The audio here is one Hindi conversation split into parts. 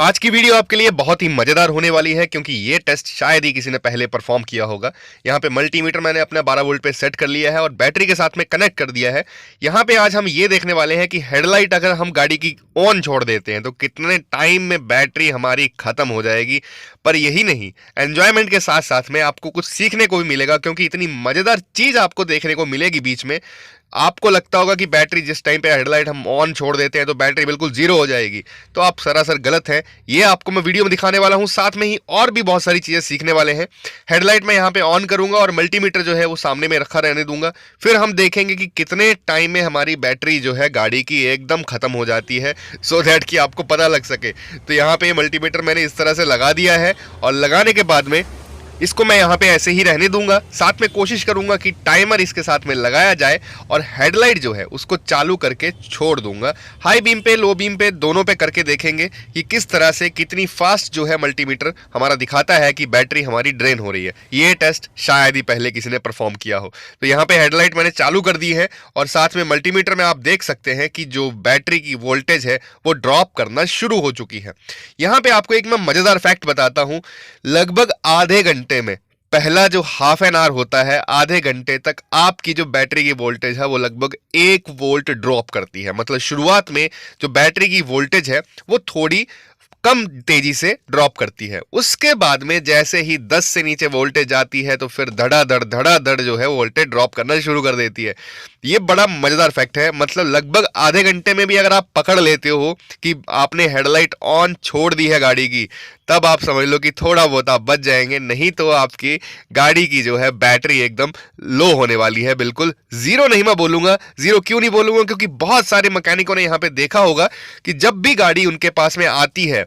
आज की वीडियो आपके लिए बहुत ही मजेदार होने वाली है क्योंकि ये टेस्ट शायद ही किसी ने पहले परफॉर्म किया होगा। यहाँ पे मल्टीमीटर मैंने अपना 12 वोल्ट पे सेट कर लिया है और बैटरी के साथ में कनेक्ट कर दिया है। यहाँ पे आज हम ये देखने वाले हैं कि हेडलाइट अगर हम गाड़ी की ऑन छोड़ देते हैं तो कितने टाइम में बैटरी हमारी खत्म हो जाएगी। पर यही नहीं, एंजॉयमेंट के साथ साथ में आपको कुछ सीखने को भी मिलेगा क्योंकि इतनी मजेदार चीज आपको देखने को मिलेगी बीच में। आपको लगता होगा कि बैटरी जिस टाइम पे हेडलाइट हम ऑन छोड़ देते हैं तो बैटरी बिल्कुल जीरो हो जाएगी, तो आप सरासर गलत हैं। ये आपको मैं वीडियो में दिखाने वाला हूं, साथ में ही और भी बहुत सारी चीजें सीखने वाले हैं। हेडलाइट मैं यहाँ पे ऑन करूंगा और मल्टीमीटर जो है वो सामने में रखा रहने दूंगा। फिर हम देखेंगे कि कितने टाइम में हमारी बैटरी जो है गाड़ी की एकदम खत्म हो जाती है, सो दैट कि आपको पता लग सके। तो यहाँ पे मल्टीमीटर मैंने इस तरह से लगा दिया है और लगाने के बाद में इसको मैं यहाँ पे ऐसे ही रहने दूंगा। साथ में कोशिश करूंगा कि टाइमर इसके साथ में लगाया जाए और हेडलाइट जो है उसको चालू करके छोड़ दूंगा। हाई बीम पे, लो बीम पे, दोनों पे करके देखेंगे कि किस तरह से कितनी फास्ट जो है मल्टीमीटर हमारा दिखाता है कि बैटरी हमारी ड्रेन हो रही है। ये टेस्ट शायद ही पहले किसी ने परफॉर्म किया हो। तो यहाँ पे हेडलाइट मैंने चालू कर दी है और साथ में मल्टीमीटर में आप देख सकते हैं कि जो बैटरी की वोल्टेज है वो ड्रॉप करना शुरू हो चुकी है। यहाँ पे आपको एक मैं मजेदार फैक्ट बताता हूँ। लगभग आधे घंटे में, पहला जो हाफ एन आवर होता है, आधे घंटे तक आपकी जो बैटरी की वोल्टेज है वो लगभग 1 वोल्ट ड्रॉप करती है। मतलब शुरुआत में जो बैटरी की वोल्टेज है वो थोड़ी कम तेजी से ड्रॉप करती है। उसके बाद में जैसे ही 10 से नीचे वोल्टेज जाती है तो फिर धड़ाधड़ जो है वोल्टेज ड्रॉप करना शुरू कर देती है। ये बड़ा मजेदार फैक्ट है। मतलब लगभग आधे घंटे में भी अगर आप पकड़ लेते हो कि आपने हेडलाइट ऑन छोड़ दी है गाड़ी की, तब आप समझ लो कि थोड़ा बहुत आप बच जाएंगे, नहीं तो आपकी गाड़ी की जो है बैटरी एकदम लो होने वाली है। बिल्कुल जीरो नहीं मैं बोलूंगा। जीरो क्यों नहीं बोलूंगा? क्योंकि बहुत सारे मैकेनिकों ने यहाँ पे देखा होगा कि जब भी गाड़ी उनके पास में आती है,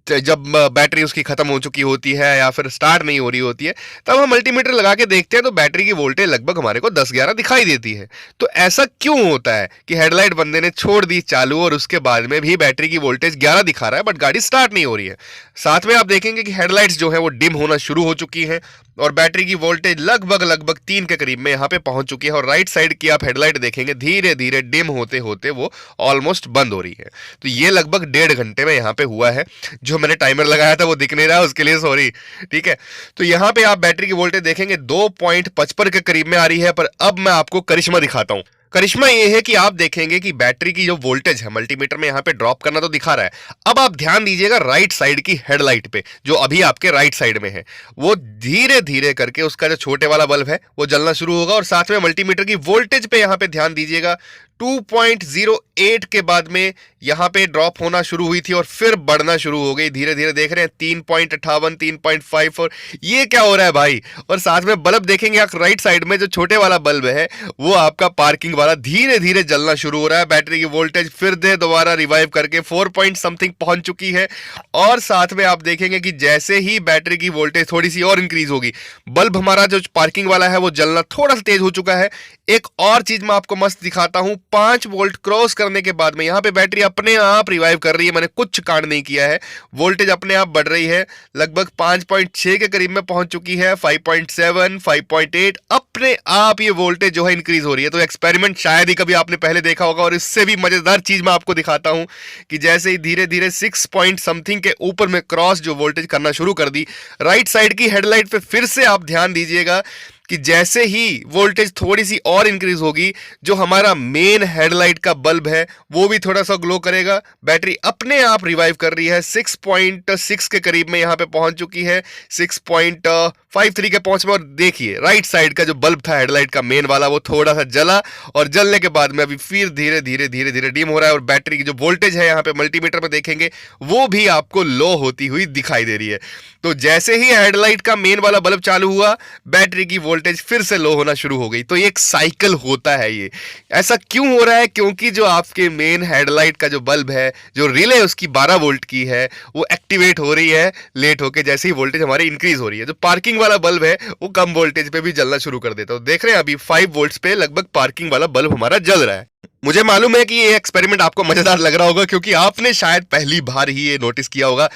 जब बैटरी उसकी खत्म हो चुकी होती है या फिर स्टार्ट नहीं हो रही होती है, तब हम मल्टीमीटर लगा के देखते हैं तो बैटरी की वोल्टेज लगभग हमारे को 10-11 दिखाई देती है। तो ऐसा क्यों होता है कि हेडलाइट बंदे ने छोड़ दी चालू और उसके बाद में भी बैटरी की वोल्टेज 11 दिखा रहा है बट गाड़ी स्टार्ट नहीं हो रही है? साथ में आप देखेंगे कि हेडलाइट्स जो है वो डिम होना शुरू हो चुकी है और बैटरी की वोल्टेज लगभग 3 के करीब में यहाँ पे पहुंच चुकी है और राइट साइड की आप हेडलाइट देखेंगे धीरे धीरे डिम होते होते वो ऑलमोस्ट बंद हो रही है। तो ये लगभग 1.5 घंटे में यहाँ पे हुआ है। जो मैंने टाइमर लगाया था वो दिख नहीं रहा, उसके लिए सॉरी। ठीक है, तो यहाँ पे आप बैटरी की वोल्टेज देखेंगे 2.55 के करीब में आ रही है। पर अब मैं आपको करिश्मा दिखाता हूँ। करिश्मा ये है कि आप देखेंगे कि बैटरी की जो वोल्टेज है मल्टीमीटर में यहाँ पे ड्रॉप करना तो दिखा रहा है। अब आप ध्यान दीजिएगा राइट साइड की हेडलाइट पे, जो अभी आपके राइट साइड में है, वो धीरे धीरे करके उसका जो छोटे वाला बल्ब है वो जलना शुरू होगा। और साथ में मल्टीमीटर की वोल्टेज पे यहाँ पे ध्यान दीजिएगा, 2.08 के बाद में यहाँ पे ड्रॉप होना शुरू हुई थी और फिर बढ़ना शुरू हो गई धीरे धीरे। देख रहे हैं 3.58, 3.54, ये क्या हो रहा है भाई? और साथ में बल्ब देखेंगे आप राइट साइड में, जो छोटे वाला बल्ब है वो आपका पार्किंग वाला धीरे धीरे जलना शुरू हो रहा है। बैटरी की वोल्टेज फिर दे दोबारा रिवाइव करके 4 पॉइंट समथिंग पहुंच चुकी है। और साथ में आप देखेंगे कि जैसे ही बैटरी की वोल्टेज थोड़ी सी और इंक्रीज होगी, बल्ब हमारा जो पार्किंग वाला है वो जलना थोड़ा सा तेज हो चुका है। एक और चीज मैं आपको मस्त दिखाता हूं। 5 वोल्ट क्रॉस करने के बाद में यहाँ पे बैटरी अपने आप रिवाइव कर रही है। मैंने कुछ कांड नहीं किया है, वोल्टेज अपने आप बढ़ रही है। लगभग 5.6 के करीब में पहुंच चुकी है, 5.7, 5.8, अपने आप ये वोल्टेज जो है इंक्रीज हो रही है। तो एक्सपेरिमेंट शायद ही कभी आपने पहले देखा होगा। और इससे भी मजेदार चीज मैं आपको दिखाता हूं कि जैसे ही धीरे धीरे 6 पॉइंट समथिंग के ऊपर में क्रॉस जो वोल्टेज करना शुरू कर दी, राइट साइड की हेडलाइट पे फिर से आप ध्यान दीजिएगा कि जैसे ही वोल्टेज थोड़ी सी और इंक्रीज होगी, जो हमारा मेन हेडलाइट का बल्ब है वो भी थोड़ा सा ग्लो करेगा। बैटरी अपने आप रिवाइव कर रही है, 6.6 के करीब में यहाँ पे पहुंच चुकी है, 6.53 के पहुंच में। और देखिए राइट साइड का जो बल्ब था हेडलाइट का मेन वाला, वो थोड़ा सा जला और जलने के बाद में अभी फिर धीरे धीरे डिम हो रहा है। और बैटरी की जो वोल्टेज है यहाँ पे मल्टीमीटर में देखेंगे वो भी आपको लो होती हुई दिखाई दे रही है। तो जैसे ही हेडलाइट का मेन वाला बल्ब चालू हुआ, बैटरी की वोल्टेज फिर से लो होना शुरू हो गई। तो एक साइकिल होता है ये। ऐसा क्यों हो रहा है? क्योंकि जो आपके मेन हेडलाइट का जो बल्ब है, जो रिले उसकी 12 वोल्ट की है, वो एक्टिवेट हो रही है लेट होके, जैसे ही वोल्टेज हमारी इंक्रीज हो रही है। जो पार्किंग वाला बल्ब है वो कम वोल्टेज पे भी जलना शुरू कर देता है। तो देख रहे हैं अभी 5 वोल्ट्स पे लगभग पार्किंग वाला बल्ब हमारा जल रहा है। मुझे मालूम है कि ये एक्सपेरिमेंट आपको मजेदार लग रहा होगा, क्योंकि आपने शायद पहली बार ही ये नोटिस किया होगा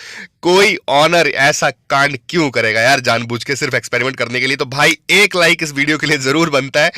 कोई ऑनर ऐसा कांड क्यों करेगा यार जानबूझ के सिर्फ एक्सपेरिमेंट करने के लिए। तो भाई एक लाइक इस वीडियो के लिए जरूर बनता है।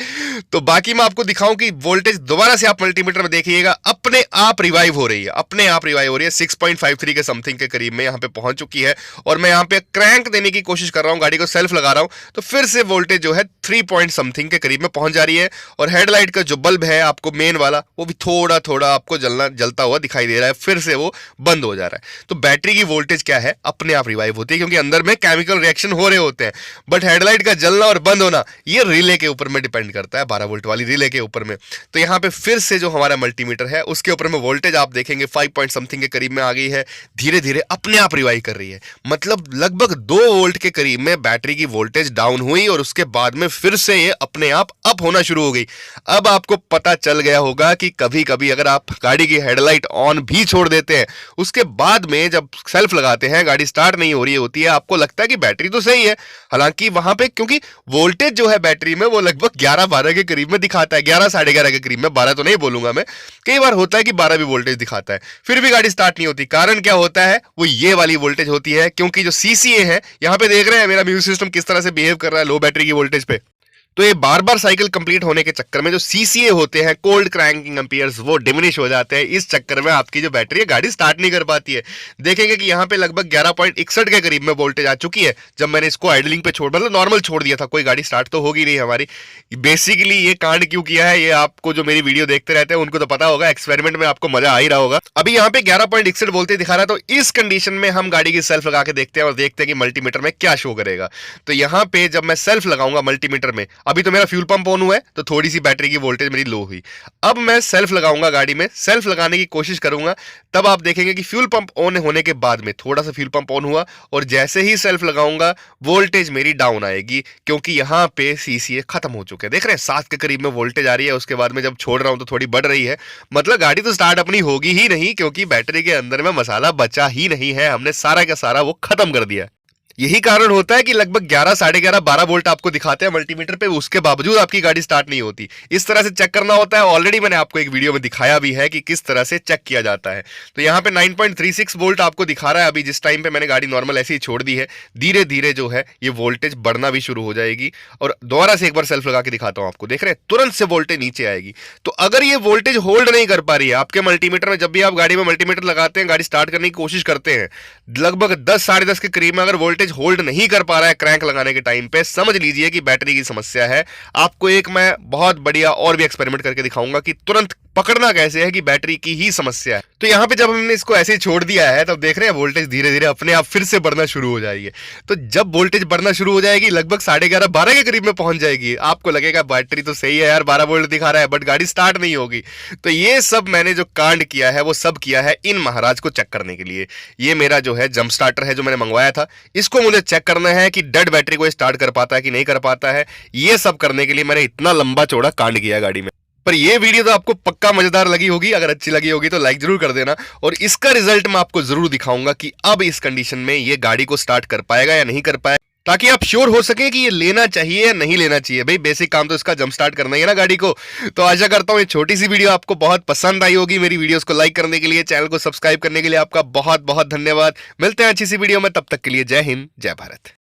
तो बाकी मैं आपको दिखाऊं कि वोल्टेज दोबारा से आप मल्टीमीटर में देखिएगा अपने आप रिवाइव हो रही है, अपने आप रिवाइव हो रही है। 6.53 के समथिंग के करीब में यहाँ पे पहुंच चुकी है और मैं यहाँ पे क्रैंक देने की कोशिश कर रहा हूँ, गाड़ी को सेल्फ लगा रहा हूँ, तो फिर से वोल्टेज जो है 3 पॉइंट समथिंग के करीब में पहुंच जा रही है। और हेडलाइट का जो बल्ब है आपको मेन वाला, वो भी थोड़ा थोड़ा आपको जलता हुआ दिखाई दे रहा है, फिर से वो बंद हो जा रहा है। तो बैटरी की वोल्टेज क्या है, अपने आप रिवाइव होती है, क्योंकि अंदर में केमिकल रिएक्शन हो रहे होते हैं। बट हेडलाइट का जलना और बंद होना ये रिले के ऊपर में डिपेंड करता है, 12 वोल्ट वाली रिले के ऊपर में। तो यहाँ पे फिर से जो हमारा मल्टीमीटर है उसके ऊपर में वोल्टेज आप देखेंगे 5 पॉइंट समथिंग के करीब में आ गई है, धीरे धीरे अपने आप रिवाइव कर रही है। मतलब लगभग 2 वोल्ट के करीब में बैटरी की वोल्टेज डाउन हुई और उसके बाद में फिर से ये अपने आप अप होना शुरू हो गई। अब आपको पता चल गया होगा कि कभी कभी अगर आप गाड़ी की हेडलाइट ऑन भी छोड़ देते हैं, उसके बाद में जब सेल्फ लगाते हैं गाड़ी स्टार्ट नहीं हो रही होती है, आपको लगता है कि बैटरी तो सही है, हालांकि वहां पे क्योंकि वोल्टेज जो है बैटरी में वो लगभग 11-12 के करीब में दिखाता है, 11 साढ़े 11 के करीब में, 12 तो नहीं बोलूंगा मैं, कई बार होता है कि 12 भी वोल्टेज दिखाता है, फिर भी गाड़ी स्टार्ट नहीं होती। कारण क्या होता है, वो ये वाली वोल्टेज होती है, क्योंकि जो सीसीए है, यहां पे देख रहे हैं मेरा म्यूजिक सिस्टम किस तरह से बिहेव कर रहा है लो बैटरी की वोल्टेज पे। तो ये बार बार साइकिल कंप्लीट होने के चक्कर में जो सीसीए होते हैं, कोल्ड क्रैंकिंग एम्पियर्स, वो डिमिनिश हो जाते हैं। इस चक्कर में आपकी जो बैटरी है गाड़ी स्टार्ट नहीं कर पाती है। देखेंगे कि यहाँ पे लगभग 11.61 के करीब में वोल्टेज आ चुकी है जब मैंने इसको आइडलिंग पे मतलब नॉर्मल छोड़ दिया था, कोई गाड़ी स्टार्ट तो होगी नहीं हमारी। बेसिकली ये कांड क्यों किया है, ये आपको जो मेरी वीडियो देखते रहते हैं उनको तो पता होगा, एक्सपेरिमेंट में आपको मजा आ ही रहा होगा। अभी यहाँ पे 11.61 वोल्टेज दिखा रहा है, तो इस कंडीशन में हम गाड़ी की सेल्फ लगा के देखते हैं और देखते हैं कि मल्टीमीटर में क्या शो करेगा। तो यहाँ पे जब मैं सेल्फ लगाऊंगा मल्टीमीटर में, अभी तो मेरा फ्यूल पंप ऑन हुआ है तो थोड़ी सी बैटरी की वोल्टेज मेरी लो हुई। अब मैं सेल्फ लगाऊंगा गाड़ी में, सेल्फ लगाने की कोशिश करूंगा, तब आप देखेंगे कि फ्यूल पंप ऑन होने के बाद में थोड़ा सा फ्यूल पंप ऑन हुआ और जैसे ही सेल्फ लगाऊंगा वोल्टेज मेरी डाउन आएगी, क्योंकि यहां पे सीसीए खत्म हो चुके हैं। देख रहे हैं 7 के करीब में वोल्टेज आ रही है, उसके बाद में जब छोड़ रहा हूं तो थोड़ी बढ़ रही है। मतलब गाड़ी तो स्टार्ट अपनी होगी ही नहीं, क्योंकि बैटरी के अंदर में मसाला बचा ही नहीं है, हमने सारा का सारा वो खत्म कर दिया। यही कारण होता है कि लगभग 11 साढ़े 11 12 वोल्ट आपको दिखाते हैं मल्टीमीटर पे, उसके बावजूद आपकी गाड़ी स्टार्ट नहीं होती। इस तरह से चेक करना होता है, ऑलरेडी मैंने आपको एक वीडियो में दिखाया भी है कि किस तरह से चेक किया जाता है। तो यहाँ पे 9.36 वोल्ट आपको दिखा रहा है अभी, जिस टाइम पे मैंने गाड़ी नॉर्मल ऐसे ही छोड़ दी है। धीरे धीरे जो है ये वोल्टेज बढ़ना भी शुरू हो जाएगी और दोबारा से एक बार सेल्फ लगा के दिखाता हूं आपको, देख रहे हैं तुरंत से वोल्टेज नीचे आएगी। तो अगर ये वोल्टेज होल्ड नहीं कर पा रही है आपके मल्टीमीटर में, जब भी आप गाड़ी में मल्टीमीटर लगाते हैं, गाड़ी स्टार्ट करने की कोशिश करते हैं, लगभग 10 साढ़े 10 के करीब में अगर वोल्टेज होल्ड नहीं कर पा रहा है क्रैंक लगाने के टाइम पे, समझ लीजिए कि बैटरी की समस्या है। आपको एक मैं बहुत बढ़िया और भी एक्सपेरिमेंट करके दिखाऊंगा कि तुरंत पकड़ना कैसे है कि बैटरी की ही समस्या है। तो यहां पे जब हमने इसको ऐसे ही छोड़ दिया है, तब देख रहे हैं वोल्टेज धीरे धीरे अपने आप फिर से बढ़ना शुरू हो जाएगी। तो जब वोल्टेज बढ़ना शुरू हो जाएगी, लगभग 11:30 12 के करीब में पहुंच जाएगी, आपको लगेगा बैटरी तो सही है यार, 12 वोल्ट दिखा रहा है, बट गाड़ी स्टार्ट नहीं होगी। तो ये सब मैंने जो कांड किया है वो सब किया है इन महाराज को चेक करने के लिए। ये मेरा जो है जंप स्टार्टर है जो मैंने मंगवाया था, इसको मुझे चेक करना है कि डेड बैटरी को स्टार्ट कर पाता है कि नहीं कर पाता है। ये सब करने के लिए मैंने इतना लंबा चौड़ा कांड किया गाड़ी में। पर ये वीडियो तो आपको पक्का मजेदार लगी होगी, अगर अच्छी लगी होगी तो लाइक जरूर कर देना, और इसका रिजल्ट मैं आपको जरूर दिखाऊंगा कि अब इस कंडीशन में ये गाड़ी को स्टार्ट कर पाएगा या नहीं कर पाएगा, ताकि आप श्योर हो सके कि ये लेना चाहिए या नहीं लेना चाहिए। भाई बेसिक काम तो इसका जंप स्टार्ट करना ही है ना गाड़ी को। तो आशा करता हूं ये छोटी सी वीडियो आपको बहुत पसंद आई होगी। मेरी वीडियोस को लाइक करने के लिए, चैनल को सब्सक्राइब करने के लिए आपका बहुत बहुत धन्यवाद। मिलते हैं अच्छी सी वीडियो में, तब तक के लिए जय हिंद जय भारत।